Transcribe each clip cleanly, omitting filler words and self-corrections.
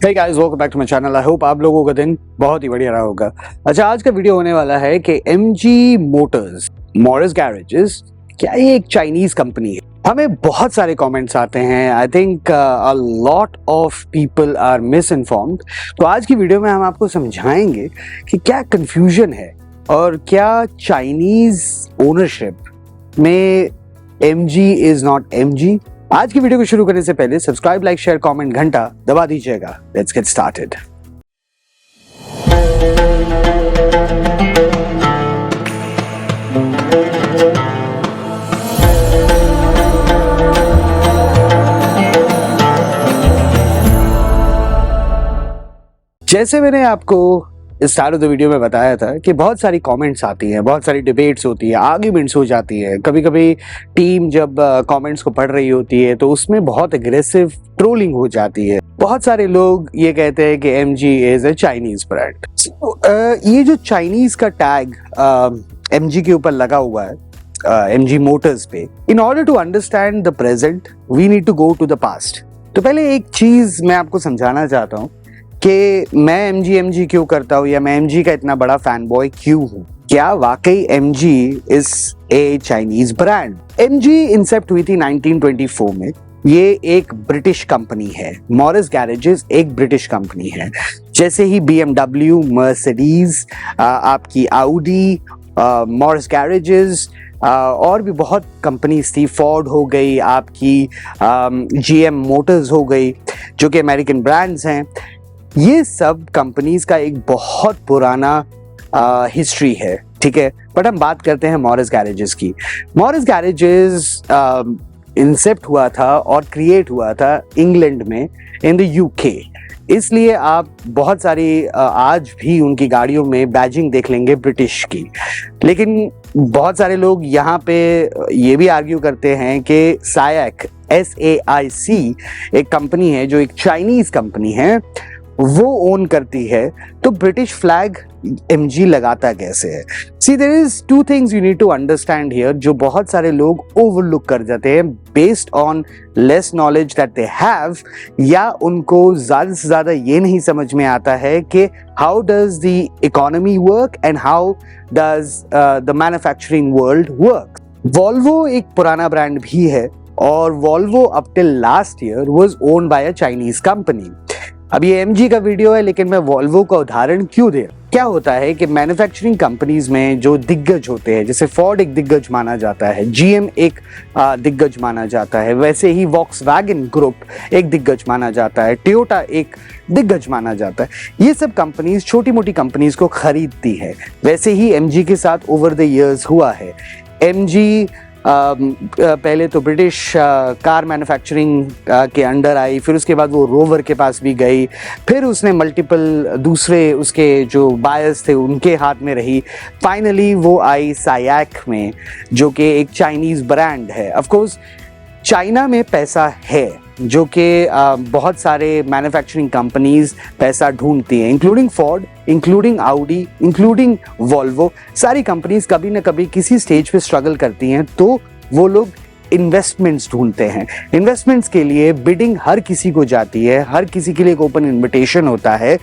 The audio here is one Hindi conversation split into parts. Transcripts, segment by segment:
Hey guys, welcome back to my channel. I hope आप लोगों का दिन बहुत ही बढ़िया रहा होगा। अच्छा, आज का वीडियो होने वाला है कि MG मोटर्स, मॉरिस गैरेजेस, क्या ये एक चाइनीज कंपनी है? हमें बहुत सारे कमेंट्स आते हैं। I think a lot of people are misinformed. तो आज की वीडियो में हम आपको समझाएंगे कि क्या कंफ्यूजन है और क्या चाइनीज ओनरशिप में MG इज नॉट MG। आज की वीडियो को शुरू करने से पहले सब्सक्राइब, लाइक, शेयर, कमेंट, घंटा दबा दीजिएगा। Let's get started. जैसे मैंने आपको स्टार्ट ऑफ द वीडियो में बताया था कि बहुत सारी कमेंट्स आती हैं, बहुत सारी डिबेट्स होती है, आर्ग्यूमेंट्स हो जाती है। कभी कभी टीम जब कमेंट्स को पढ़ रही होती है तो उसमें बहुत एग्रेसिव ट्रोलिंग हो जाती है। बहुत सारे लोग ये कहते हैं कि MG is a Chinese brand. ये जो चाइनीज का टैग MG के ऊपर लगा हुआ है, MG मोटर्स पे, in order to understand the present we need to go to the past. तो पहले एक चीज मैं आपको समझाना चाहता हूँ कि मैं MG क्यों करता हूँ या मैं MG का इतना बड़ा फैन बॉय क्यों हूँ। क्या वाकई MG is a Chinese brand? MG incept हुई थी 1924 में। ये एक ब्रिटिश कंपनी है। मॉरिस गैरेजेस एक ब्रिटिश कंपनी है। जैसे ही BMW, मर्सिडीज, आपकी आउडी, मॉरिस गैरेजेस और भी बहुत कंपनीज थी, फोर्ड हो गई, आपकी GM मोटर्स हो गई, जो कि अमेरिकन ब्रांड्स हैं। ये सब कंपनीज का एक बहुत पुराना हिस्ट्री है, ठीक है। बट हम बात करते हैं मॉरिस गैरेजेस की। मॉरिस गैरेजेस इंसेप्ट हुआ था और क्रिएट हुआ था इंग्लैंड में, इन द UK। इसलिए आप बहुत सारी आज भी उनकी गाड़ियों में बैजिंग देख लेंगे ब्रिटिश की। लेकिन बहुत सारे लोग यहाँ पे ये भी आर्ग्यू करते हैं कि SAIC, SAIC एक कंपनी है जो एक चाइनीज कंपनी है, वो ओन करती है, तो ब्रिटिश फ्लैग MG लगाता कैसे है? See, there is two things you need to understand here, जो बहुत सारे लोग ओवरलुक कर जाते हैं based on less knowledge that they have, या उनको ज्यादा से ज्यादा ये नहीं समझ में आता है कि how does the economy work and how does the manufacturing world work. Volvo एक पुराना ब्रांड भी है और Volvo up till last year was owned by a Chinese company. अब ये MG का वीडियो है, लेकिन मैं वॉल्वो का उदाहरण क्यों दे? क्या होता है कि मैन्युफैक्चरिंग कंपनीज में जो दिग्गज होते हैं, जैसे फोर्ड एक दिग्गज माना जाता है, GM एक दिग्गज माना जाता है, वैसे ही वॉक्सवैगन ग्रुप एक दिग्गज माना जाता है, टोयोटा एक दिग्गज माना जाता है। ये सब कंपनीज छोटी मोटी कंपनीज को खरीदती है। वैसे ही MG के साथ ओवर द इयर्स हुआ है। MG पहले तो ब्रिटिश कार मैन्युफैक्चरिंग के अंडर आई, फिर उसके बाद वो रोवर के पास भी गई, फिर उसने मल्टीपल दूसरे उसके जो बायर्स थे उनके हाथ में रही। फाइनली वो आई SAIC में, जो कि एक चाइनीज ब्रांड है। ऑफ कोर्स चाइना में पैसा है, जो कि बहुत सारे मैन्युफैक्चरिंग कंपनीज पैसा ढूंढती हैं, including Ford, including Audi, including Volvo. सारी कंपनीज कभी ना कभी किसी स्टेज पे स्ट्रगल करती हैं, तो वो लोग इन्वेस्टमेंट्स ढूंढते हैं। इन्वेस्टमेंट्स के लिए बिडिंग हर किसी को जाती है, हर किसी के लिए एक ओपन इन्विटेशन होता है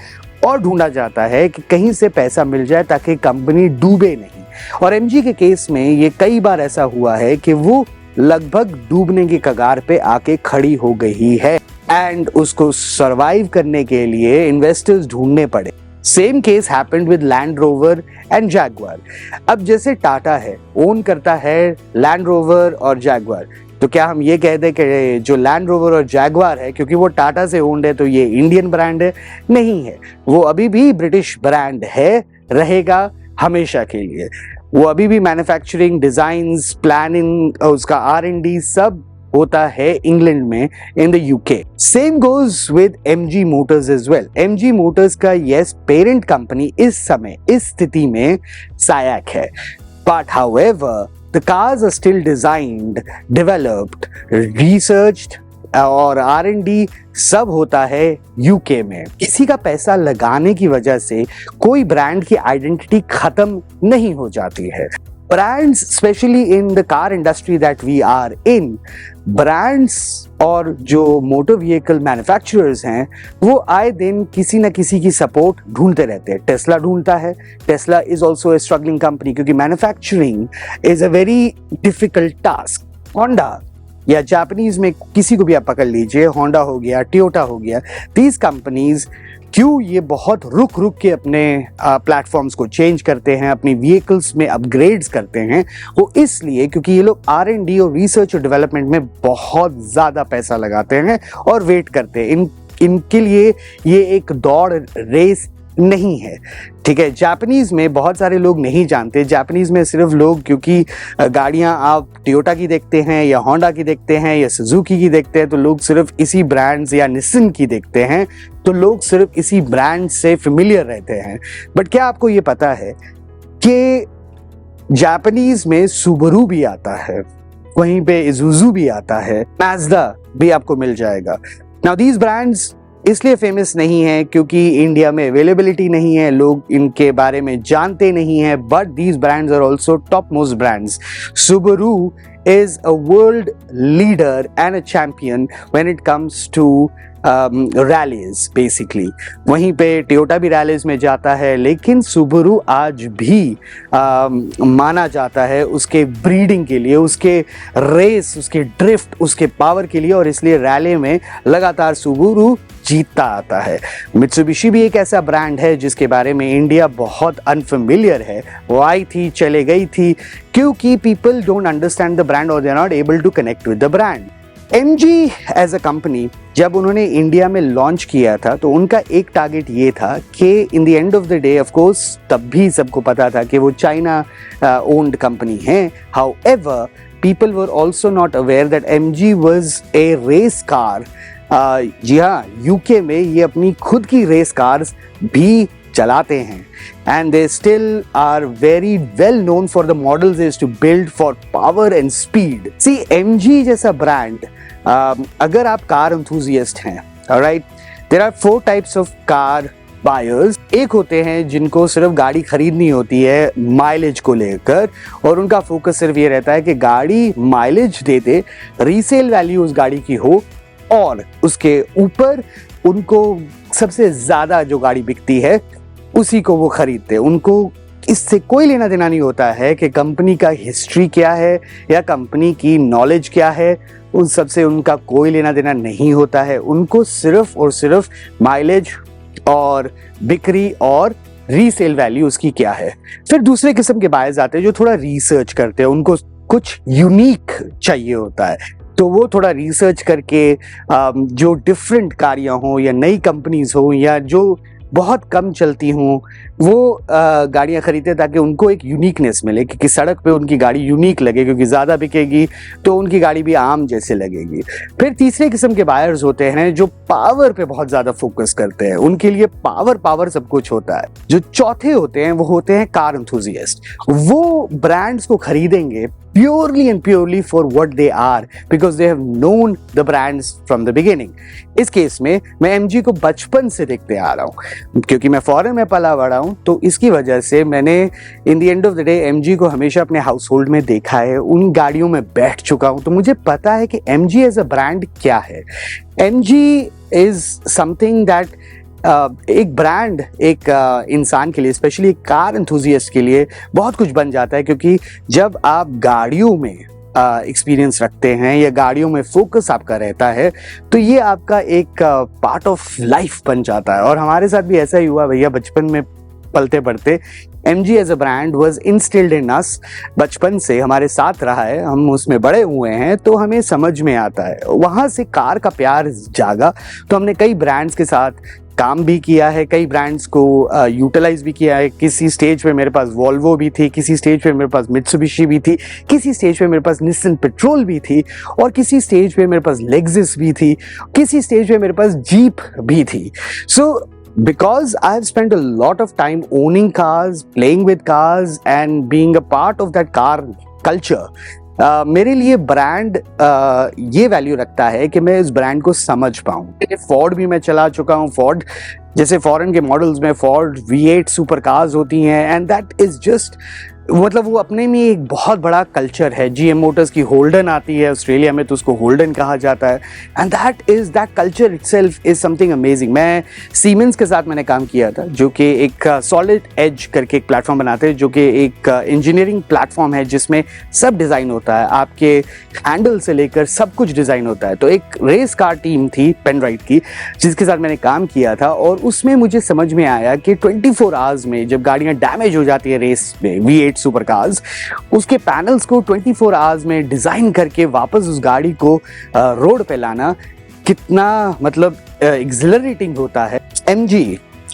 और ढूंढा जाता है कि कहीं से पैसा मिल जाए ताकि कंपनी डूबे नहीं। और MG के केस में ये कई बार ऐसा हुआ है कि वो लगभग डूबने की कगार पे आके खड़ी हो गई है एंड उसको सरवाइव करने के लिए इन्वेस्टर्स ढूंढने पड़े। Same case happened with land rover and Jaguar. अब जैसे टाटा है, ओन करता है लैंड रोवर और जैगुआर, तो क्या हम ये कह दें कि जो लैंड रोवर और जैगुआर है, क्योंकि वो टाटा से ओन्ड है, तो ये इंडियन ब्रांड है? नहीं है, वो अभी भी ब्रिटिश ब्रांड है, रहेगा हमेशा के लिए। वो अभी भी मैन्युफैक्चरिंग, डिजाइन्स, प्लानिंग, उसका R&D सब होता है इंग्लैंड में, in the UK। Same goes with MG motors as well. MG motors का यस पेरेंट कंपनी इस समय, इस स्थिति में SAIC है, but however the cars are still designed, developed, researched और R&D सब होता है UK में। किसी का पैसा लगाने की वजह से कोई ब्रांड की आइडेंटिटी खत्म नहीं हो जाती है। Brands, especially in the car industry that we are in, brands और जो मोटर व्हीकल मैन्युफैक्चरर्स हैं वो आए दिन किसी न किसी की सपोर्ट ढूंढते रहते हैं। टेस्ला ढूंढता है, Tesla is also a struggling company क्योंकि manufacturing is a very difficult task. Honda या जापानीज में किसी को भी आप पकड़ लीजिए, होंडा हो गया, टोयोटा हो गया, दीज कंपनीज क्यों ये बहुत रुक रुक के अपने प्लेटफॉर्म्स को चेंज करते हैं, अपनी व्हीकल्स में अपग्रेड्स करते हैं, वो इसलिए क्योंकि ये लोग R&D और रिसर्च और डेवलपमेंट में बहुत ज़्यादा पैसा लगाते हैं और वेट करते हैं। इनके लिए ये एक दौड़ रेस नहीं है, ठीक है। जापानीज में बहुत सारे लोग नहीं जानते, जापानीज में सिर्फ लोग क्योंकि गाड़ियां आप टोयोटा की देखते हैं या होंडा की देखते हैं या सुजुकी की देखते हैं तो लोग सिर्फ इसी ब्रांड्स या निस्सन की देखते हैं, तो लोग सिर्फ इसी ब्रांड से फेमिलियर रहते हैं। बट क्या आपको ये पता है कि जापानीज में सुबरू भी आता है, वहीं पे इजुजू भी आता है, माज़दा भी आपको मिल जाएगा। नाउ दीज ब्रांड्स इसलिए फेमस नहीं है क्योंकि इंडिया में अवेलेबिलिटी नहीं है, लोग इनके बारे में जानते नहीं है, but these brands are also top most brands. Subaru is a world leader and a champion when it comes to rallies basically। वहीं पे टोयोटा भी रैलीज में जाता है, लेकिन सुबरू आज भी माना जाता है उसके ब्रीडिंग के लिए, उसके रेस, उसके ड्रिफ्ट, उसके पावर के लिए, और इसलिए रैली में लगातार सुबरू जीतता आता है। मित्सुबिशी भी एक ऐसा ब्रांड है जिसके बारे में इंडिया बहुत अनफेमिलियर है। वो आई थी, चले गई थी क्योंकि people don't understand the brand और they are not able to connect with the brand. MG as a company जब उन्होंने इंडिया में लॉन्च किया था तो उनका एक टारगेट ये था कि in the end of the day, of course तब भी सबको पता था कि वो चाइना ओन्ड कंपनी है। However people were also not aware that MG was a race car. जी हाँ, यूके में ये अपनी खुद की रेस कार्स भी चलाते हैं and they still are very well known for the models is to build for power and speed। See, MG जैसा ब्रांड, अगर आप कार enthusiast हैं, alright, there are 4 types of car buyers। एक होते हैं जिनको सिर्फ गाड़ी खरीदनी होती है माइलेज को लेकर और उनका फोकस सिर्फ ये रहता है कि गाड़ी माइलेज दे दे, रीसेल वैल्यू उस गाड़ी की हो और उसके ऊपर उनको सबसे ज्यादा जो गाड़ी बिकती है उसी को वो खरीदते। उनको इससे कोई लेना देना नहीं होता है कि कंपनी का हिस्ट्री क्या है या कंपनी की नॉलेज क्या है, उन सब से उनका कोई लेना देना नहीं होता है। उनको सिर्फ और सिर्फ माइलेज और बिक्री और रीसेल वैल्यू उसकी क्या है। फिर दूसरे किस्म के बायर्स आते हैं जो थोड़ा रिसर्च करते हैं, उनको कुछ यूनिक चाहिए होता है, तो वो थोड़ा रिसर्च करके जो डिफरेंट कारियां हो या नई कंपनीज हो या जो बहुत कम चलती हों वो गाड़ियां खरीदते ताकि उनको एक यूनिकनेस मिले, क्योंकि सड़क पे उनकी गाड़ी यूनिक लगे, क्योंकि ज़्यादा बिकेगी तो उनकी गाड़ी भी आम जैसे लगेगी। फिर तीसरे किस्म के बायर्स होते हैं जो पावर पे बहुत ज़्यादा फोकस करते हैं, उनके लिए पावर सब कुछ होता है। जो चौथे होते हैं वो होते हैं कार एंथुसियास्ट। वो ब्रांड्स को खरीदेंगे purely and purely for what they are because they have known the brands from the beginning। इस केस में मैं MG को बचपन से देखते आ रहा हूँ, क्योंकि मैं फॉरेन में पला बड़ा हूँ, तो इसकी वजह से मैंने इन the end of the day MG को हमेशा अपने हाउस होल्ड में देखा है, उन गाड़ियों में बैठ चुका हूँ, तो मुझे पता है कि MG एज अ ब्रांड क्या है। MG इज समथिंग दैट एक ब्रांड एक इंसान के लिए, स्पेशली एक कार एंथुसियास्ट के लिए बहुत कुछ बन जाता है, क्योंकि जब आप गाड़ियों में एक्सपीरियंस रखते हैं या गाड़ियों में फोकस आपका रहता है तो ये आपका एक पार्ट ऑफ लाइफ बन जाता है। और हमारे साथ भी ऐसा ही हुआ भैया, बचपन में पलते पढ़ते MG as a brand was instilled in us. बचपन से हमारे साथ रहा है, हम उसमें बड़े हुए हैं, तो हमें समझ में आता है। वहाँ से कार का प्यार जागा, तो हमने कई ब्रांड्स के साथ काम भी किया है, कई ब्रांड्स को यूटिलाइज भी किया है। किसी स्टेज पे मेरे पास वॉल्वो भी थी, किसी स्टेज पे मेरे पास मित्सुबिशी भी थी, किसी स्टेज पे मेरे पास निस्सन पेट्रोल भी थी, और किसी स्टेज पे मेरे पास लेक्सस भी थी, किसी स्टेज पे मेरे पास जीप भी थी। सो because I have spent a lot of time owning cars, playing with cars and being a part of that car culture, मेरे लिए ब्रांड ये वैल्यू रखता है कि मैं इस ब्रांड को समझ पाऊँ। फोर्ड भी मैं चला चुका हूँ। फोर्ड जैसे फॉरेन के मॉडल्स में फोर्ड V8 सुपर कार्स होती हैं, एंड दैट इज जस्ट मतलब वो अपने में एक बहुत बड़ा कल्चर है। जीएम मोटर्स की होल्डन आती है ऑस्ट्रेलिया में, तो उसको होल्डन कहा जाता है, and that culture itself is something amazing. मैं सीमेंस के साथ मैंने काम किया था, जो कि एक सॉलिड एज करके एक प्लेटफॉर्म बनाते हैं, जो कि एक इंजीनियरिंग प्लेटफॉर्म है जिसमें सब डिज़ाइन होता है, आपके हैंडल से लेकर सब कुछ डिज़ाइन होता है। तो एक रेस कार टीम थी पेनराइट की, जिसके साथ मैंने काम किया था, और उसमें मुझे समझ में आया कि 24 आवर्स में जब गाड़ियाँ डैमेज हो जाती है रेस में, V8 सुपर कार्स, उसके पैनल्स को 24 आवर्स में डिज़ाइन करके वापस उस गाड़ी को रोड पे लाना कितना मतलब एक्सिलरेटिंग होता है। MG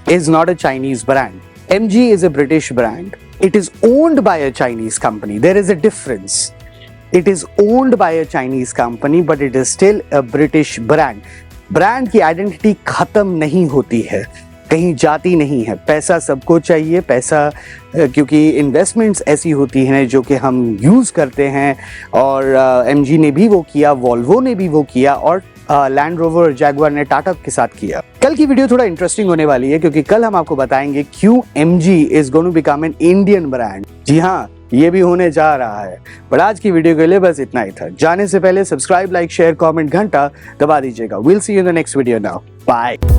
is not a Chinese brand. MG is a British brand. It is owned by a Chinese company. There is a difference. It is owned by a Chinese company, but it is still a British brand. Brand की आइडेंटिटी खत्म नहीं होती है, कहीं जाती नहीं है। पैसा सबको चाहिए, पैसा क्योंकि इन्वेस्टमेंट्स ऐसी होती हैं जो कि हम यूज़ करते हैं, और MG ने भी वो किया, वॉल्वो ने भी वो किया, और लैंड रोवर और जैगुआर ने टाटा के साथ किया। कल की वीडियो थोड़ा इंटरेस्टिंग होने वाली है, क्योंकि कल हम आपको बताएंगे क्यों MG is going to become an Indian brand. जी हाँ, ये भी होने जा रहा है। पर आज की वीडियो के लिए बस इतना ही था। जाने से पहले सब्सक्राइब, लाइक, शेयर, कमेंट, घंटा दबा दीजिएगा। Will see you in the next video now. Bye.